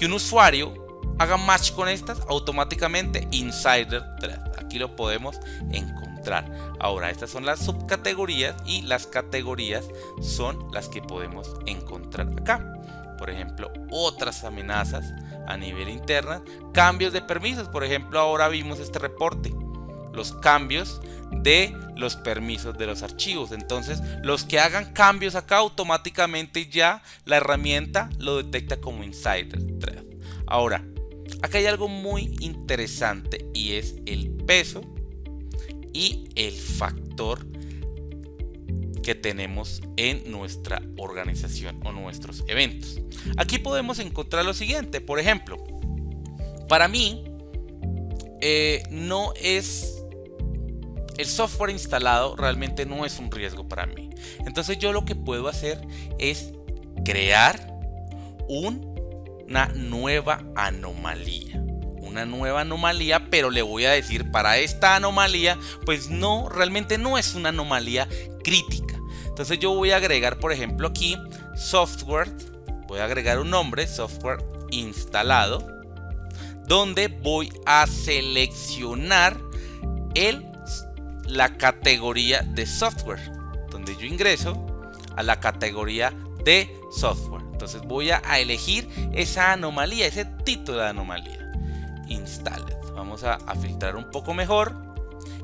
un usuario haga match con estas, automáticamente Insider Threads. Aquí lo podemos encontrar. Ahora, estas son las subcategorías y las categorías son las que podemos encontrar acá. Por ejemplo, otras amenazas a nivel interno, cambios de permisos. Por ejemplo, ahora vimos este reporte, los cambios de los permisos de los archivos. Entonces, los que hagan cambios acá, automáticamente ya la herramienta lo detecta como Insider Thread. Ahora, acá hay algo muy interesante y es el peso y el factor que tenemos en nuestra organización o nuestros eventos. Aquí podemos encontrar lo siguiente. Por ejemplo, para mí no es el software instalado, realmente no es un riesgo para mí. Entonces yo lo que puedo hacer es crear una nueva anomalía. Pero le voy a decir, para esta anomalía, pues no, realmente no es una anomalía crítica. Entonces yo voy a agregar, por ejemplo, aquí software, voy a agregar un nombre, software instalado, donde voy a seleccionar la categoría de software, donde yo ingreso a la categoría de software. Entonces voy a elegir esa anomalía, ese título de anomalía, installed. Vamos a filtrar un poco mejor.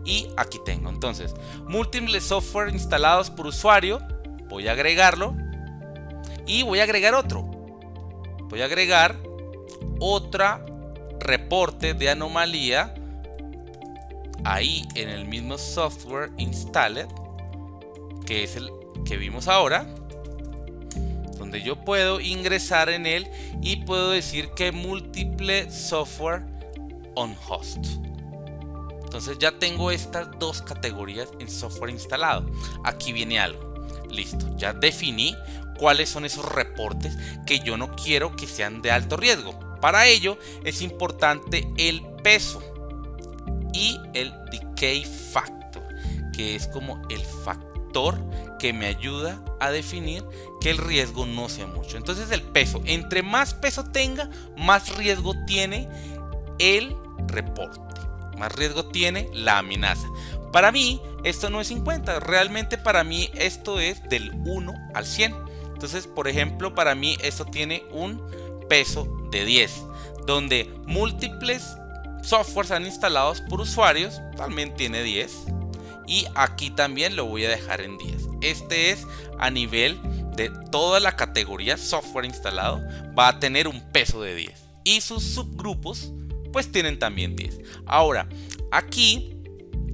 Y aquí tengo entonces múltiples software instalados por usuario. Voy a agregarlo y voy a agregar otro. Voy a agregar otra reporte de anomalía ahí en el mismo software installed, que es el que vimos ahora, donde yo puedo ingresar en él y puedo decir que múltiple software on host. Entonces ya tengo estas dos categorías en software instalado. Aquí viene algo. Listo, ya definí cuáles son esos reportes que yo no quiero que sean de alto riesgo. Para ello es importante el peso y el decay factor, que es como el factor que me ayuda a definir que el riesgo no sea mucho. Entonces el peso, entre más peso tenga, más riesgo tiene el reporte, más riesgo tiene la amenaza. Para mí esto no es 50, realmente para mí esto es del 1 al 100. Entonces, por ejemplo, para mí esto tiene un peso de 10, donde múltiples softwares han instalados por usuarios también tiene 10, y aquí también lo voy a dejar en 10. Este es a nivel de toda la categoría software instalado, va a tener un peso de 10 y sus subgrupos pues tienen también 10. Ahora, aquí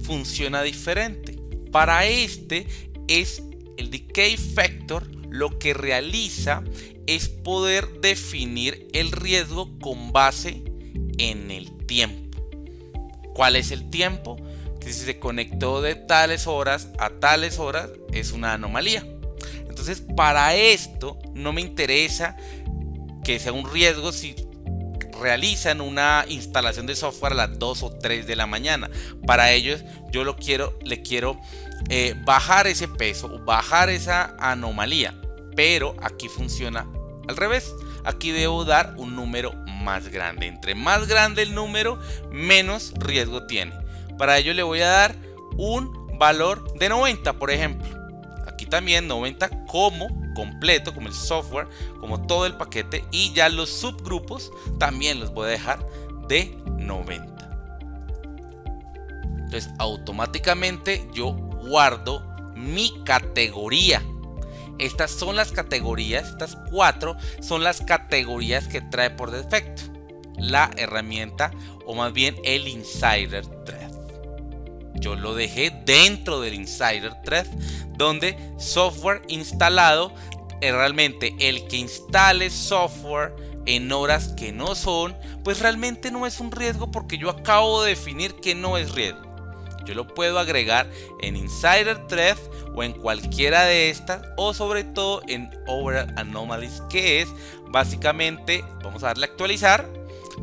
funciona diferente. Para este es el decay factor, lo que realiza es poder definir el riesgo con base en el tiempo. ¿Cuál es el tiempo? Que si se conectó de tales horas a tales horas es una anomalía. Entonces, para esto no me interesa que sea un riesgo si realizan una instalación de software a las 2 o 3 de la mañana. Para ellos yo le quiero bajar ese peso o bajar esa anomalía, pero aquí funciona al revés. Aquí debo dar un número más grande. Entre más grande el número, menos riesgo tiene. Para ello le voy a dar un valor de 90, por ejemplo. Aquí también 90 como completo, como el software, como todo el paquete, y ya los subgrupos también los voy a dejar de 90. Entonces automáticamente yo guardo mi categoría. Estas son las categorías, estas 4 son las categorías que trae por defecto la herramienta, o más bien el Insider Thread. Yo lo dejé dentro del Insider Thread, donde software instalado, realmente el que instale software en horas que no son, pues realmente no es un riesgo, porque yo acabo de definir que no es riesgo. Yo lo puedo agregar en Insider Thread o en cualquiera de estas, o sobre todo en Overall Anomalies, que es básicamente, vamos a darle a actualizar,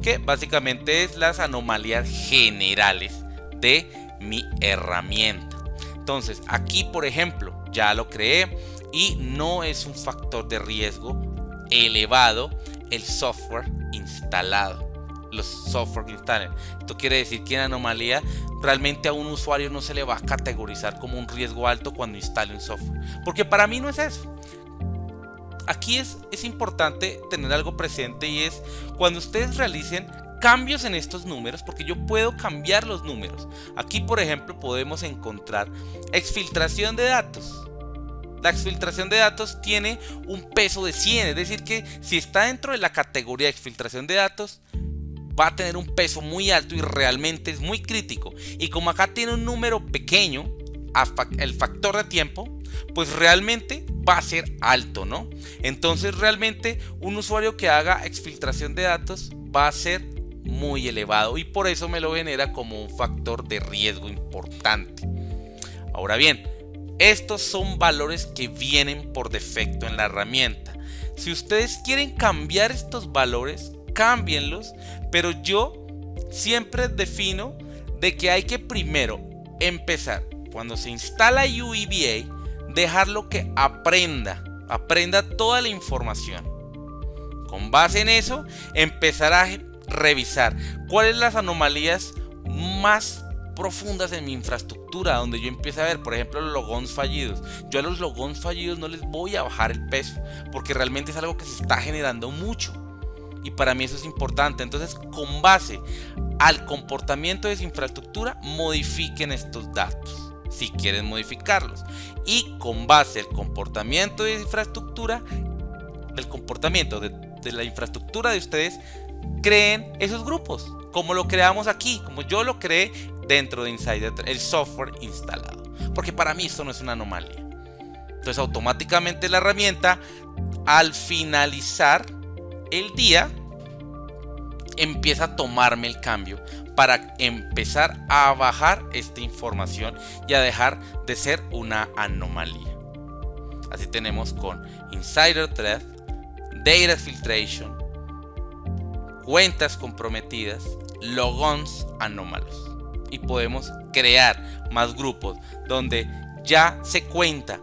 que básicamente es las anomalías generales de mi herramienta. Entonces aquí, por ejemplo, ya lo creé y no es un factor de riesgo elevado el software instalado, los software que instalen. Esto quiere decir que en anomalía realmente a un usuario no se le va a categorizar como un riesgo alto cuando instale un software, porque para mí no es eso. Aquí es importante tener algo presente, y es cuando ustedes realicen cambios en estos números, porque yo puedo cambiar los números. Aquí, por ejemplo, podemos encontrar exfiltración de datos. La exfiltración de datos tiene un peso de 100, es decir que si está dentro de la categoría de exfiltración de datos va a tener un peso muy alto y realmente es muy crítico. Y como acá tiene un número pequeño, el factor de tiempo, pues realmente va a ser alto, ¿no? Entonces realmente un usuario que haga exfiltración de datos va a ser muy elevado, y por eso me lo genera como un factor de riesgo importante. Ahora bien, estos son valores que vienen por defecto en la herramienta. Si ustedes quieren cambiar estos valores, cámbienlos, pero yo siempre defino de que hay que primero empezar, cuando se instala UEBA, dejarlo que aprenda toda la información. Con base en eso, empezar a revisar cuáles son las anomalías más profundas en mi infraestructura, donde yo empiezo a ver, por ejemplo, los logons fallidos. Yo a los logons fallidos no les voy a bajar el peso, porque realmente es algo que se está generando mucho, y para mí eso es importante. Entonces, con base al comportamiento de esa infraestructura, modifiquen estos datos si quieren modificarlos, y con base al comportamiento de infraestructura, del comportamiento de la infraestructura de ustedes, creen esos grupos, como lo creamos aquí, como yo lo creé dentro de Insider, el software instalado, porque para mí esto no es una anomalía. Entonces automáticamente la herramienta, al finalizar el día, empieza a tomarme el cambio para empezar a bajar esta información y a dejar de ser una anomalía. Así tenemos con Insider Thread, Data Filtration, cuentas comprometidas, logons anómalos, y podemos crear más grupos donde ya se cuenta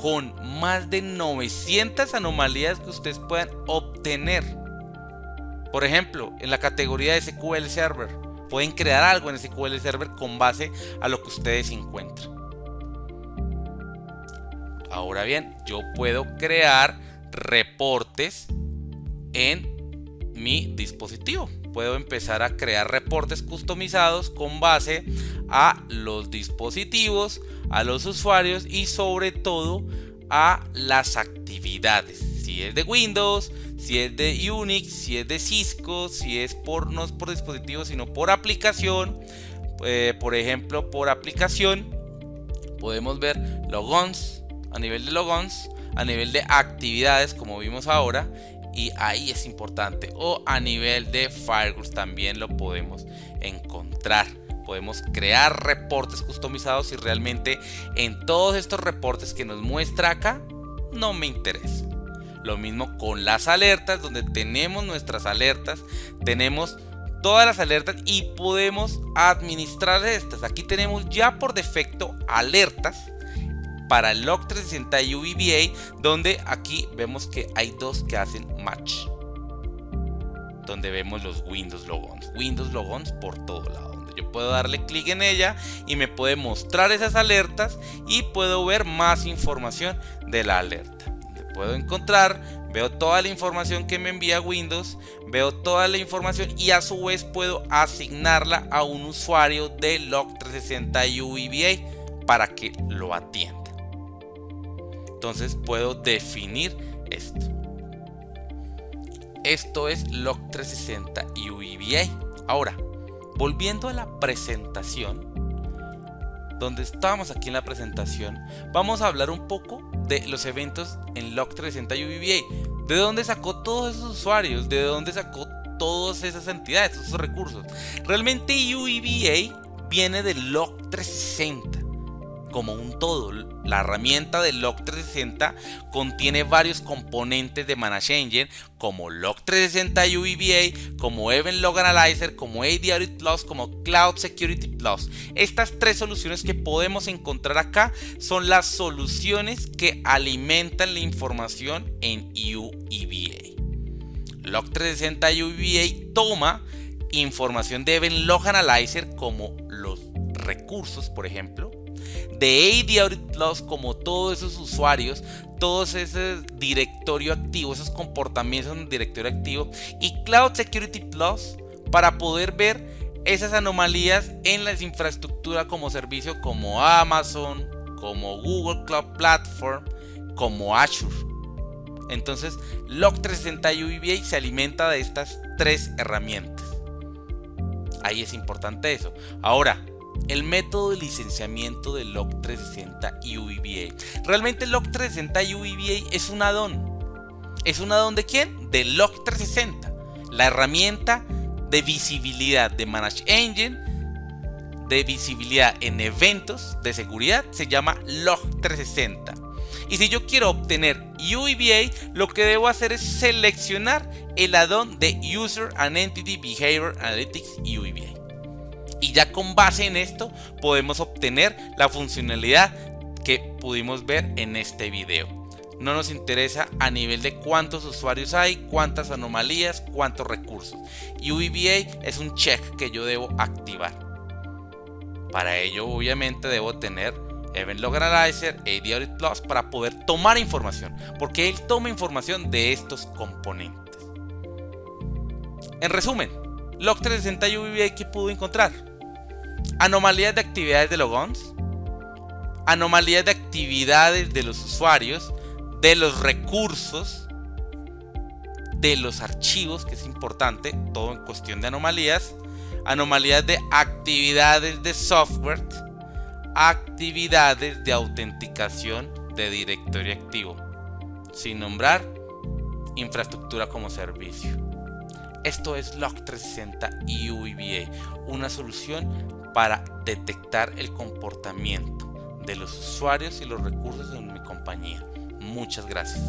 con más de 900 anomalías que ustedes puedan obtener. Por ejemplo, en la categoría de SQL Server, pueden crear algo en SQL Server con base a lo que ustedes encuentran. Ahora bien, yo puedo crear reportes en mi dispositivo. Puedo empezar a crear reportes customizados con base a los dispositivos, a los usuarios y sobre todo a las actividades. Si es de Windows, si es de Unix, si es de Cisco, si es no es por dispositivo sino por aplicación. Por ejemplo, por aplicación podemos ver logons, a nivel de logons, a nivel de actividades como vimos ahora, y ahí es importante, o a nivel de firewalls también lo podemos encontrar. Podemos crear reportes customizados y realmente en todos estos reportes que nos muestra acá no me interesa. Lo mismo con las alertas, donde tenemos nuestras alertas, tenemos todas las alertas y podemos administrar estas. Aquí tenemos ya por defecto alertas para el Log360 y UEBA, donde aquí vemos que hay dos que hacen match, donde vemos los Windows Logons por todo lado, donde yo puedo darle clic en ella y me puede mostrar esas alertas y puedo ver más información de la alerta. Donde puedo encontrar, veo toda la información que me envía Windows, veo toda la información y a su vez puedo asignarla a un usuario de Log360 y UEBA para que lo atienda. Entonces puedo definir esto. Esto es Log360 y UEBA. Ahora, volviendo a la presentación, donde estábamos aquí en la presentación, vamos a hablar un poco de los eventos en Log360 y UEBA. ¿De dónde sacó todos esos usuarios? ¿De dónde sacó todas esas entidades, esos recursos? Realmente UEBA viene del Log360 como un todo. La herramienta de Log360 contiene varios componentes de ManageEngine como Log360 UEBA, como Event Log Analyzer, como AD Audit Plus, como Cloud Security Plus. Estas tres soluciones que podemos encontrar acá son las soluciones que alimentan la información en UEBA. Log360 UEBA toma información de Event Log Analyzer como los recursos, por ejemplo, de AD Audit Plus como todos esos usuarios, todos ese directorio activo, esos comportamientos en el directorio activo, y Cloud Security Plus para poder ver esas anomalías en las infraestructuras como servicio como Amazon, como Google Cloud Platform, como Azure. Entonces Log360 UEBA se alimenta de estas tres herramientas. Ahí es importante eso. Ahora, el método de licenciamiento de Log360 UEBA. Realmente Log360 UEBA es un add-on. ¿Es un add-on de quién? De Log360. La herramienta de visibilidad de ManageEngine, de visibilidad en eventos de seguridad, se llama Log360. Y si yo quiero obtener UEBA, lo que debo hacer es seleccionar el add-on de User and Entity Behavior Analytics UEBA. Y ya con base en esto podemos obtener la funcionalidad que pudimos ver en este video. No nos interesa a nivel de cuántos usuarios hay, cuántas anomalías, cuántos recursos. UEBA es un check que yo debo activar. Para ello obviamente debo tener Event Log Analyzer, AD Audit Plus para poder tomar información, porque él toma información de estos componentes. En resumen, Log360 UEBA, ¿qué pudo encontrar? Anomalías de actividades de logons, anomalías de actividades de los usuarios, de los recursos, de los archivos, que es importante, todo en cuestión de anomalías, anomalías de actividades de software, actividades de autenticación de directorio activo, sin nombrar infraestructura como servicio. Esto es Log360 UEBA, una solución para detectar el comportamiento de los usuarios y los recursos en mi compañía. Muchas gracias.